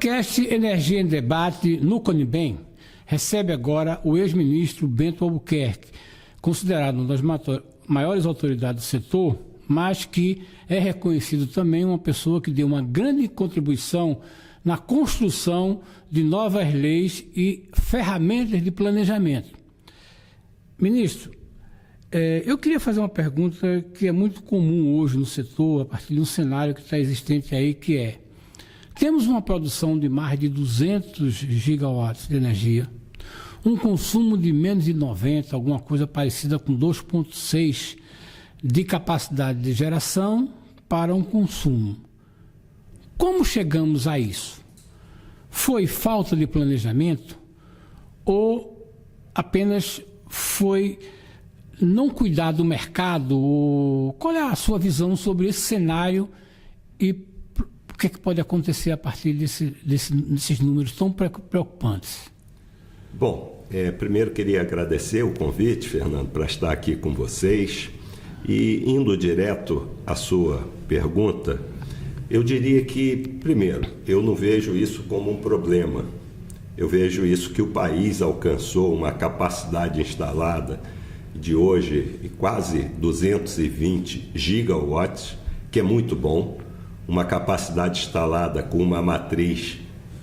podcast Energia em Debate no CONIBEM recebe agora o ex-ministro Bento Albuquerque, considerado uma das maiores autoridades do setor, mas que é reconhecido também uma pessoa que deu uma grande contribuição na construção de novas leis e ferramentas de planejamento. Ministro, eu queria fazer uma pergunta que é muito comum hoje no setor, a partir de um cenário que está existente aí, que é: temos uma produção de mais de 200 gigawatts de energia, um consumo de menos de 90, alguma coisa parecida com 2,6 de capacidade de geração para um consumo. Como chegamos a isso? Foi falta de planejamento ou apenas foi não cuidar do mercado? Qual é a sua visão sobre esse cenário e o que pode acontecer a partir desses números tão preocupantes? Bom, primeiro queria agradecer o convite, Fernando, para estar aqui com vocês. E indo direto à sua pergunta, eu diria que, primeiro, eu não vejo isso como um problema. Eu vejo isso que o país alcançou uma capacidade instalada de hoje quase 220 gigawatts, que é muito bom, uma capacidade instalada com uma matriz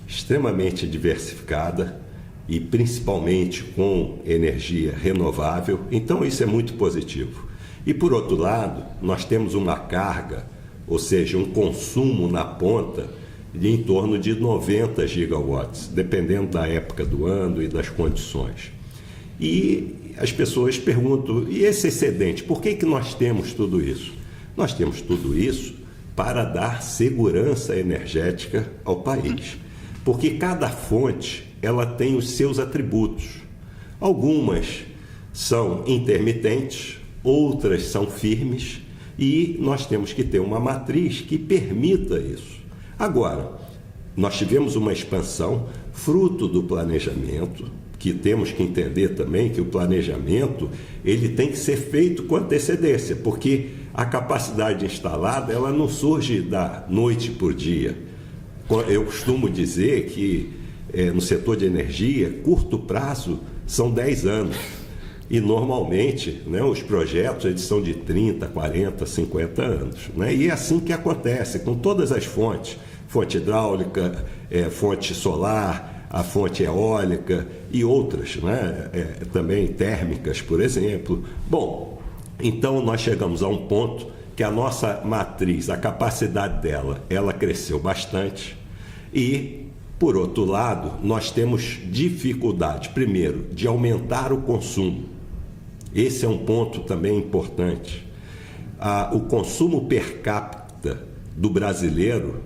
extremamente diversificada e principalmente com energia renovável. Então isso é muito positivo. E por outro lado, nós temos uma carga, ou seja, um consumo na ponta de em torno de 90 gigawatts, dependendo da época do ano e das condições. E as pessoas perguntam, e esse excedente, por que nós temos tudo isso? Nós temos tudo isso para dar segurança energética ao país, porque cada fonte ela tem os seus atributos. Algumas são intermitentes, outras são firmes, e nós temos que ter uma matriz que permita isso. Agora, nós tivemos uma expansão fruto do planejamento, que temos que entender também que o planejamento ele tem que ser feito com antecedência, porque a capacidade instalada ela não surge da noite por dia. Eu costumo dizer que no setor de energia, curto prazo são 10 anos. E normalmente, né, os projetos eles são de 30, 40, 50 anos. Né? E é assim que acontece com todas as fontes. Fonte hidráulica, fonte solar, a fonte eólica e outras, né? Também térmicas, por exemplo. Bom, então nós chegamos a um ponto que a nossa matriz, a capacidade dela, ela cresceu bastante. E, por outro lado, nós temos dificuldade, primeiro, de aumentar o consumo. Esse é um ponto também importante. O consumo per capita do brasileiro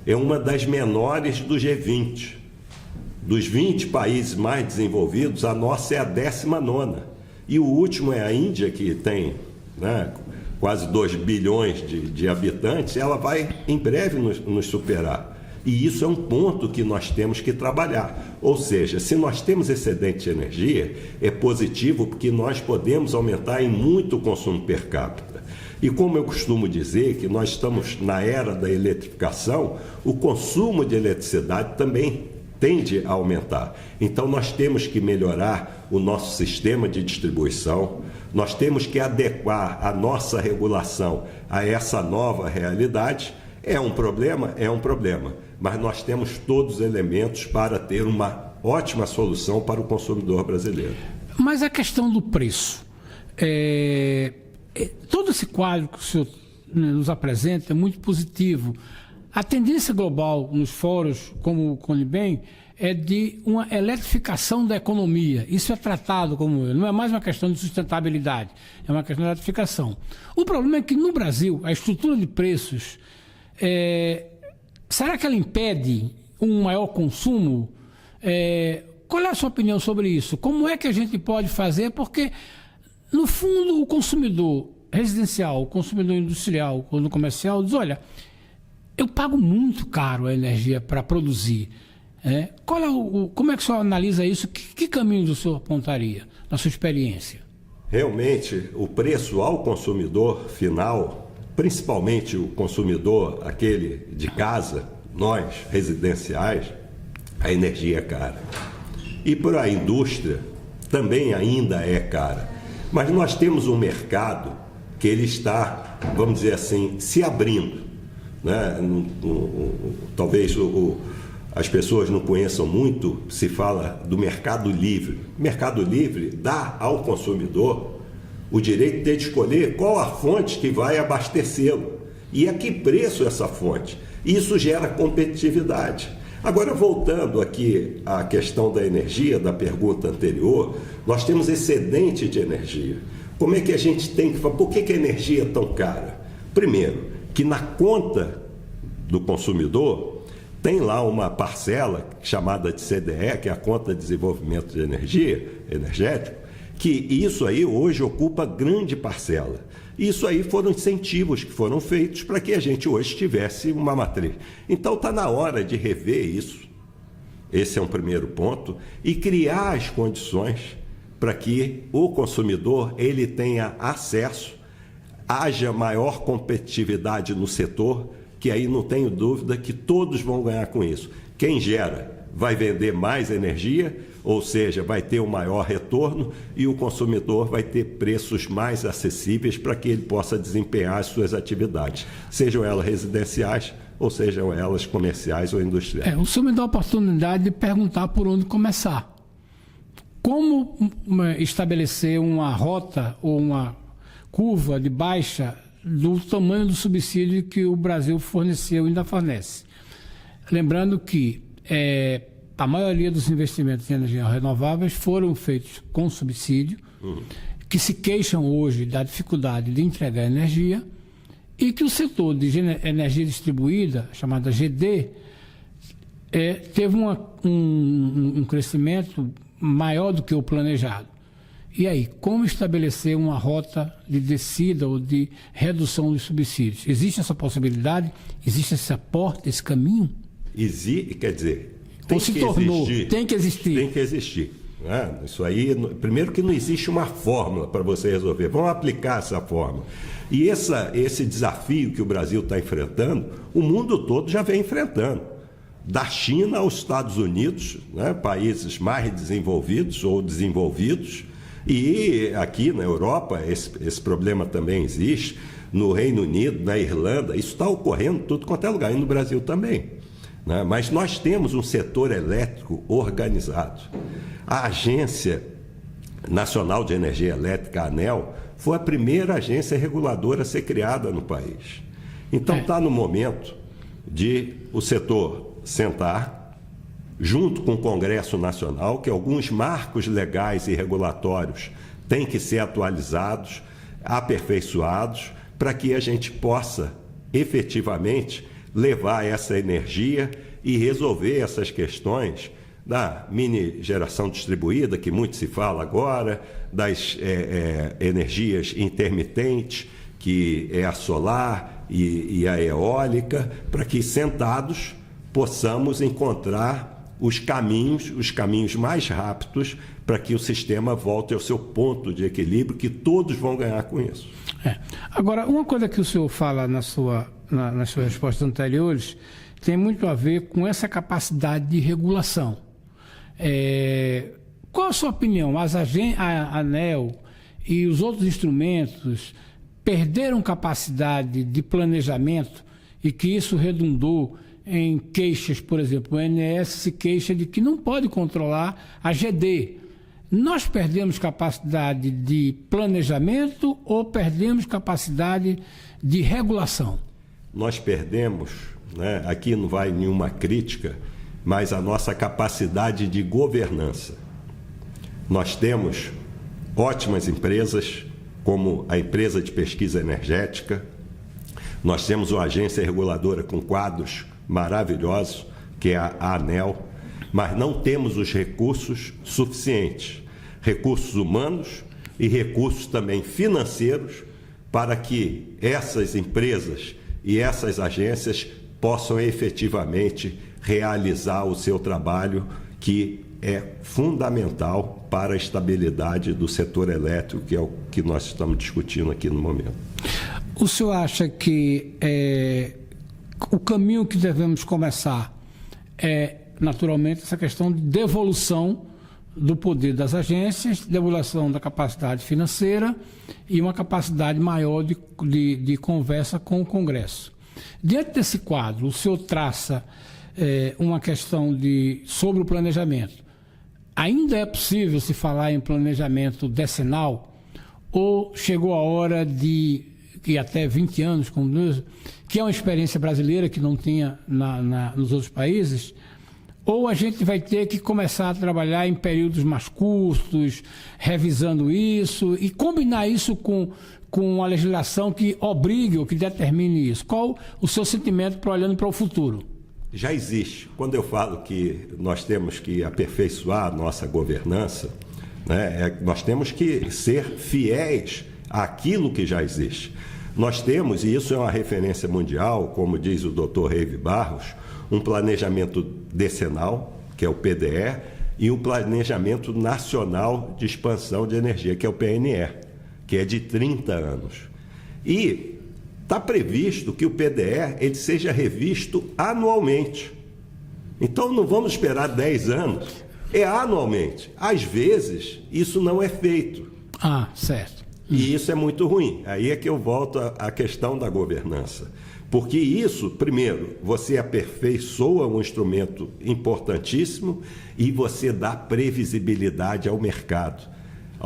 é uma das menores do G20. Dos 20 países mais desenvolvidos, a nossa é a 19ª. E o último é a Índia, que tem, né, quase 2 bilhões de habitantes. Ela vai em breve nos superar. E isso é um ponto que nós temos que trabalhar. Ou seja, se nós temos excedente de energia, é positivo porque nós podemos aumentar em muito o consumo per capita. E como eu costumo dizer que nós estamos na era da eletrificação, o consumo de eletricidade também tende a aumentar. Então nós temos que melhorar o nosso sistema de distribuição, nós temos que adequar a nossa regulação a essa nova realidade. É um problema? É um problema. Mas nós temos todos os elementos para ter uma ótima solução para o consumidor brasileiro. Mas a questão do preço, todo esse quadro que o senhor nos apresenta é muito positivo. A tendência global nos fóruns, como o CONIBEM, é de uma eletrificação da economia. Isso é tratado como, não é mais uma questão de sustentabilidade, é uma questão de eletrificação. O problema é que no Brasil, a estrutura de preços, será que ela impede um maior consumo? Qual é a sua opinião sobre isso? Como é que a gente pode fazer? Porque, no fundo, o consumidor residencial, o consumidor industrial, ou no comercial, diz, olha, eu pago muito caro a energia para produzir. Como é que o senhor analisa isso? Que caminhos o senhor apontaria, na sua experiência? Realmente, o preço ao consumidor final, principalmente o consumidor, aquele de casa, nós, residenciais, a energia é cara. E para a indústria também ainda é cara. Mas nós temos um mercado que ele está, vamos dizer assim, se abrindo, né? Talvez as pessoas não conheçam muito, se fala do mercado livre. O mercado livre dá ao consumidor o direito de escolher qual a fonte que vai abastecê-lo e a que preço essa fonte. Isso gera competitividade. Agora, voltando aqui à questão da energia, da pergunta anterior, nós temos excedente de energia. Como é que a gente tem que falar? Por que a energia é tão cara? Primeiro, que na conta do consumidor tem lá uma parcela chamada de CDE, que é a Conta de Desenvolvimento de Energia, energético, que isso aí hoje ocupa grande parcela. Isso aí foram incentivos que foram feitos para que a gente hoje tivesse uma matriz. Então está na hora de rever isso. Esse é um primeiro ponto. E criar as condições para que o consumidor ele tenha acesso, haja maior competitividade no setor, que aí não tenho dúvida que todos vão ganhar com isso. Quem gera vai vender mais energia, ou seja, vai ter um maior retorno, e o consumidor vai ter preços mais acessíveis para que ele possa desempenhar as suas atividades, sejam elas residenciais ou sejam elas comerciais ou industriais. O senhor me dá a oportunidade de perguntar por onde começar. Como estabelecer uma rota ou uma curva de baixa do tamanho do subsídio que o Brasil forneceu e ainda fornece? Lembrando que a maioria dos investimentos em energias renováveis foram feitos com subsídio, que se queixam hoje da dificuldade de entregar energia, e que o setor de energia distribuída, chamada GD, teve um crescimento maior do que o planejado. E aí, como estabelecer uma rota de descida ou de redução dos subsídios? Existe essa possibilidade? Existe esse aporte, esse caminho? Quer dizer, tem que existir. Tem que existir. Né? Isso aí, primeiro que não existe uma fórmula para você resolver. Vamos aplicar essa fórmula. E esse desafio que o Brasil está enfrentando, o mundo todo já vem enfrentando. Da China aos Estados Unidos, né? Países mais desenvolvidos ou desenvolvidos. E aqui na Europa, esse problema também existe. No Reino Unido, na Irlanda, isso está ocorrendo em tudo quanto é lugar. E no Brasil também. Né? Mas nós temos um setor elétrico organizado. A Agência Nacional de Energia Elétrica, a ANEEL, foi a primeira agência reguladora a ser criada no país. Então está no momento de o setor sentar, junto com o Congresso Nacional, que alguns marcos legais e regulatórios têm que ser atualizados, aperfeiçoados, para que a gente possa efetivamente levar essa energia e resolver essas questões da mini geração distribuída, que muito se fala agora, das energias intermitentes, que é a solar e a eólica, para que sentados possamos encontrar os caminhos mais rápidos para que o sistema volte ao seu ponto de equilíbrio, que todos vão ganhar com isso. Agora, uma coisa que o senhor fala nas suas respostas anteriores tem muito a ver com essa capacidade de regulação. Qual a sua opinião? A ANEEL e os outros instrumentos perderam capacidade de planejamento e que isso redundou em queixas, por exemplo, o INS se queixa de que não pode controlar a GD. Nós perdemos capacidade de planejamento ou perdemos capacidade de regulação? Nós perdemos, né? Aqui não vai nenhuma crítica, mas a nossa capacidade de governança. Nós temos ótimas empresas, como a empresa de pesquisa energética, nós temos uma agência reguladora com quadros maravilhosos, que é a ANEEL, mas não temos os recursos suficientes, recursos humanos e recursos também financeiros, para que essas empresas e essas agências possam efetivamente realizar o seu trabalho, que é fundamental para a estabilidade do setor elétrico, que é o que nós estamos discutindo aqui no momento. O senhor acha que o caminho que devemos começar é, naturalmente, essa questão de devolução do poder das agências, devolução da capacidade financeira e uma capacidade maior de conversa com o Congresso. Diante desse quadro, o senhor traça uma questão sobre o planejamento. Ainda é possível se falar em planejamento decenal ou chegou a hora que até 20 anos, que é uma experiência brasileira que não tinha nos outros países, ou a gente vai ter que começar a trabalhar em períodos mais curtos, revisando isso e combinar isso com a legislação que obrigue ou que determine isso? Qual o seu sentimento olhando para o futuro? Já existe. Quando eu falo que nós temos que aperfeiçoar a nossa governança, né, nós temos que ser fiéis àquilo que já existe. Nós temos, e isso é uma referência mundial, como diz o Dr. Reive Barros, um planejamento decenal, que é o PDE, e um planejamento nacional de expansão de energia, que é o PNE, que é de 30 anos. E está previsto que o PDE ele seja revisto anualmente. Então não vamos esperar 10 anos, é anualmente. Às vezes, isso não é feito. Ah, certo. E isso é muito ruim. Aí é que eu volto à questão da governança. Porque isso, primeiro, você aperfeiçoa um instrumento importantíssimo e você dá previsibilidade ao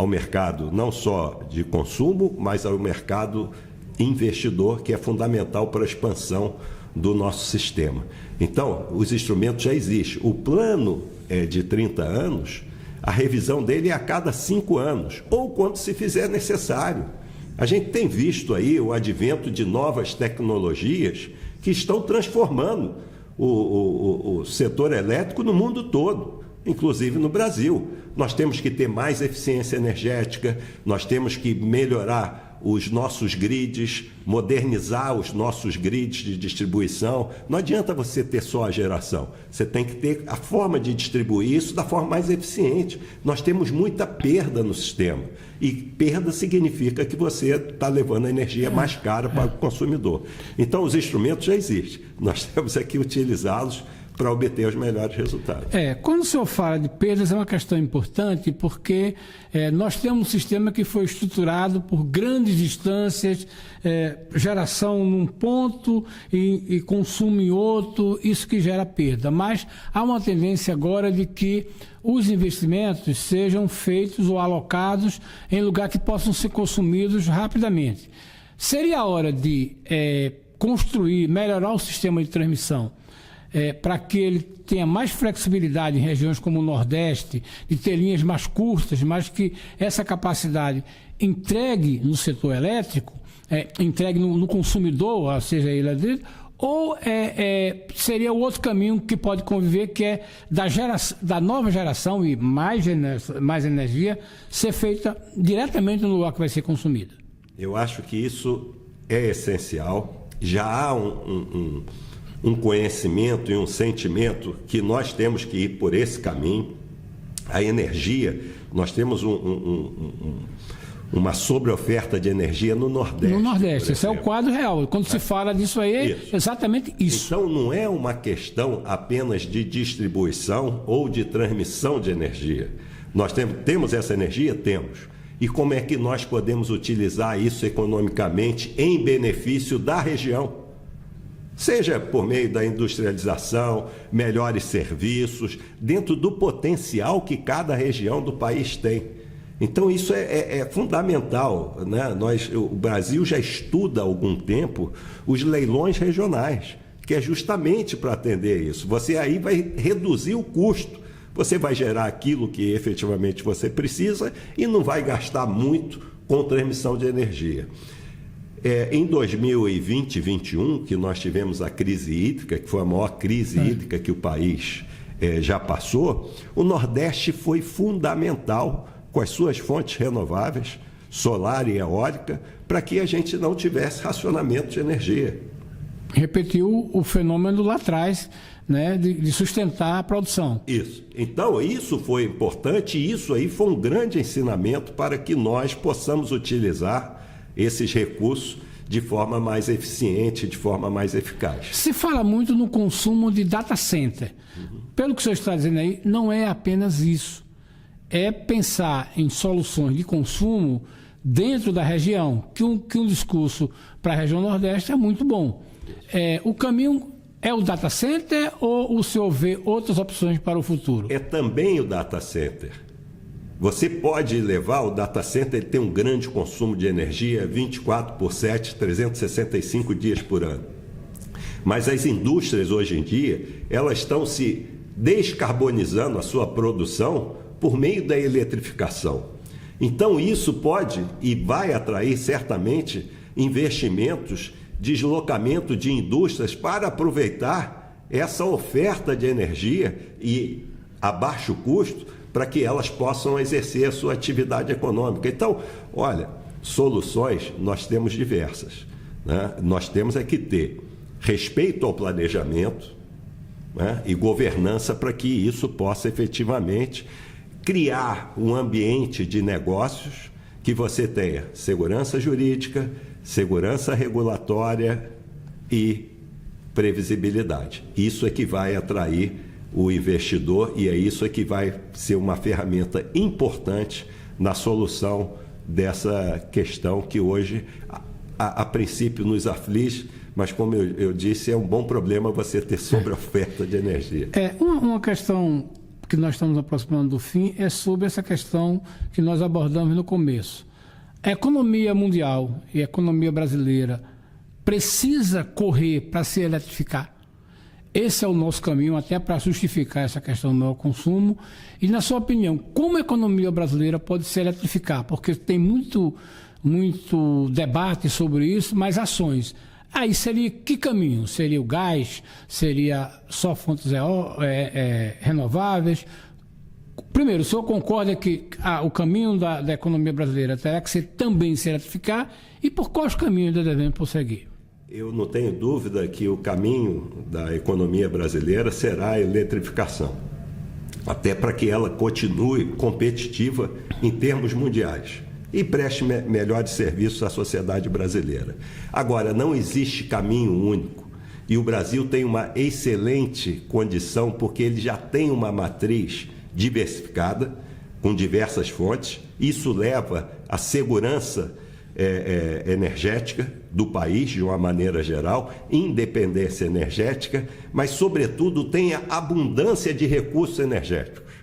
mercado não só de consumo, mas ao mercado investidor, que é fundamental para a expansão do nosso sistema. Então, os instrumentos já existem. O plano é de 30 anos, a revisão dele é a cada 5 anos, ou quando se fizer necessário. A gente tem visto aí o advento de novas tecnologias que estão transformando o setor elétrico no mundo todo, inclusive no Brasil. Nós temos que ter mais eficiência energética, nós temos que melhorar os nossos grids, modernizar os nossos grids de distribuição. Não adianta você ter só a geração, você tem que ter a forma de distribuir isso da forma mais eficiente. Nós temos muita perda no sistema, e perda significa que você está levando a energia mais cara para o consumidor. Então, os instrumentos já existem, nós temos que utilizá-los para obter os melhores resultados. Quando o senhor fala de perdas, é uma questão importante, porque nós temos um sistema que foi estruturado por grandes distâncias, geração num ponto e consumo em outro, isso que gera perda. Mas há uma tendência agora de que os investimentos sejam feitos ou alocados em lugar que possam ser consumidos rapidamente. Seria a hora de construir, melhorar o sistema de transmissão, para que ele tenha mais flexibilidade em regiões como o Nordeste, de ter linhas mais curtas, mas que essa capacidade entregue no setor elétrico, entregue no consumidor, seja ele dele, ou seria o outro caminho que pode conviver, que é da nova geração e mais energia ser feita diretamente no lugar que vai ser consumida? Eu acho que isso é essencial. Já há um conhecimento e um sentimento que nós temos que ir por esse caminho. A energia, nós temos uma sobreoferta de energia no Nordeste. No Nordeste, esse é o quadro real. Quando se fala disso aí, é exatamente isso. Então, não é uma questão apenas de distribuição ou de transmissão de energia. Nós temos essa energia? Temos. E como é que nós podemos utilizar isso economicamente em benefício da região? Seja por meio da industrialização, melhores serviços, dentro do potencial que cada região do país tem. Então, isso é fundamental, né? O Brasil já estuda há algum tempo os leilões regionais, que é justamente para atender isso. Você aí vai reduzir o custo, você vai gerar aquilo que efetivamente você precisa e não vai gastar muito com transmissão de energia. Em 2020 e 2021, que nós tivemos a crise hídrica, que foi a maior crise hídrica que o país já passou, o Nordeste foi fundamental com as suas fontes renováveis, solar e eólica, para que a gente não tivesse racionamento de energia. Repetiu o fenômeno lá atrás, né, de sustentar a produção. Isso. Então, isso foi importante e isso aí foi um grande ensinamento para que nós possamos utilizar esses recursos de forma mais eficiente, de forma mais eficaz. Se fala muito no consumo de data center. Pelo que o senhor está dizendo aí, não é apenas isso. É pensar em soluções de consumo dentro da região, que um discurso para a região Nordeste é muito bom. O caminho é o data center ou o senhor vê outras opções para o futuro? É também o data center. Você pode levar o data center, ele tem um grande consumo de energia, 24/7, 365 dias por ano. Mas as indústrias hoje em dia, elas estão se descarbonizando a sua produção por meio da eletrificação. Então isso pode e vai atrair certamente investimentos, deslocamento de indústrias para aproveitar essa oferta de energia e a baixo custo para que elas possam exercer a sua atividade econômica. Então, olha, soluções nós temos diversas, né? Nós temos que ter respeito ao planejamento, né? E governança para que isso possa efetivamente criar um ambiente de negócios que você tenha segurança jurídica, segurança regulatória e previsibilidade. Isso é que vai atrair o investidor e é isso que vai ser uma ferramenta importante na solução dessa questão que hoje, a princípio, nos aflige, mas como eu disse, é um bom problema você ter sobre-oferta de energia. Uma questão que nós estamos aproximando do fim é sobre essa questão que nós abordamos no começo. A economia mundial e a economia brasileira precisa correr para se eletrificar. Esse é o nosso caminho até para justificar essa questão do maior consumo. E, na sua opinião, como a economia brasileira pode se eletrificar? Porque tem muito debate sobre isso, mas ações. Aí seria que caminho? Seria o gás? Seria só fontes renováveis? Primeiro, o senhor concorda que o caminho da economia brasileira terá que ser também se eletrificar? E por quais caminhos devemos prosseguir? Eu não tenho dúvida que o caminho da economia brasileira será a eletrificação, até para que ela continue competitiva em termos mundiais e preste melhores serviços à sociedade brasileira. Agora, não existe caminho único e o Brasil tem uma excelente condição porque ele já tem uma matriz diversificada com diversas fontes. Isso leva à segurança energética do país, de uma maneira geral, independência energética, mas, sobretudo, tem a abundância de recursos energéticos.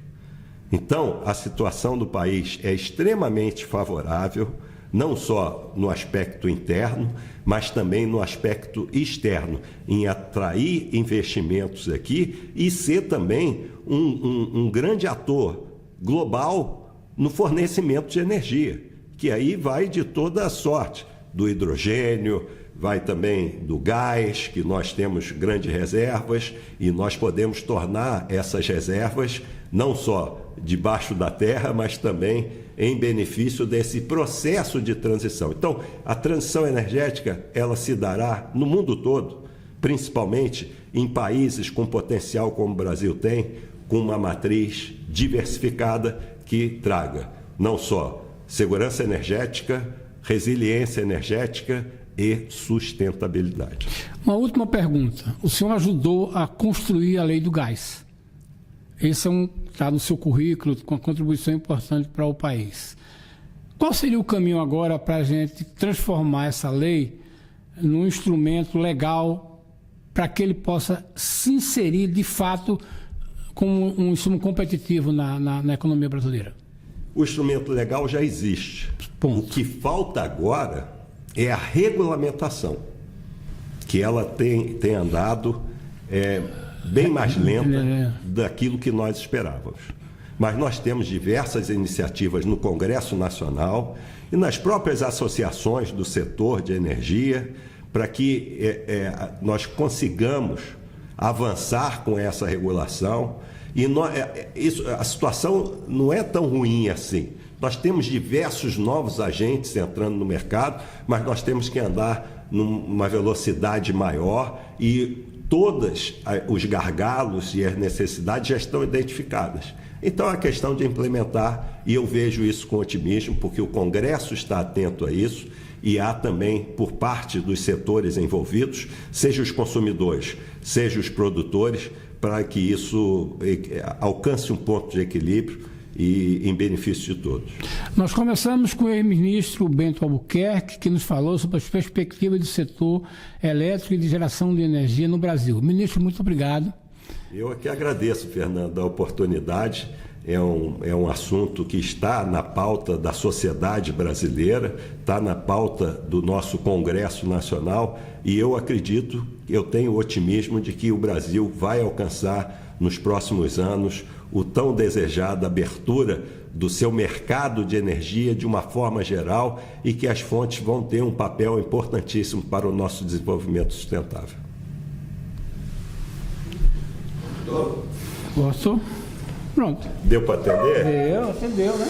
Então, a situação do país é extremamente favorável, não só no aspecto interno, mas também no aspecto externo, em atrair investimentos aqui e ser também um grande ator global no fornecimento de energia, que aí vai de toda a sorte, do hidrogênio, vai também do gás, que nós temos grandes reservas e nós podemos tornar essas reservas não só debaixo da terra, mas também em benefício desse processo de transição. Então, a transição energética, ela se dará no mundo todo, principalmente em países com potencial como o Brasil tem, com uma matriz diversificada que traga não só segurança energética, resiliência energética e sustentabilidade. Uma última pergunta. O senhor ajudou a construir a lei do gás. Esse está no seu currículo, com uma contribuição importante para o país. Qual seria o caminho agora para a gente transformar essa lei num instrumento legal para que ele possa se inserir, de fato, como um instrumento competitivo na economia brasileira? O instrumento legal já existe. Ponto. O que falta agora é a regulamentação, que ela tem andado bem mais lenta daquilo que nós esperávamos. Mas nós temos diversas iniciativas no Congresso Nacional e nas próprias associações do setor de energia para que nós consigamos avançar com essa regulação. E a situação não é tão ruim assim. Nós temos diversos novos agentes entrando no mercado, mas nós temos que andar numa velocidade maior e todos os gargalos e as necessidades já estão identificadas. Então, é a questão de implementar, e eu vejo isso com otimismo, porque o Congresso está atento a isso, e há também, por parte dos setores envolvidos, seja os consumidores, seja os produtores, para que isso alcance um ponto de equilíbrio e em benefício de todos. Nós começamos com o ex-ministro Bento Albuquerque, que nos falou sobre as perspectivas do setor elétrico e de geração de energia no Brasil. Ministro, muito obrigado. Eu aqui agradeço, Fernando, a oportunidade. É um assunto que está na pauta da sociedade brasileira, está na pauta do nosso Congresso Nacional, e eu acredito, eu tenho otimismo de que o Brasil vai alcançar nos próximos anos o tão desejado abertura do seu mercado de energia de uma forma geral, e que as fontes vão ter um papel importantíssimo para o nosso desenvolvimento sustentável. Gostou? Pronto. Deu para atender? Entendeu, né?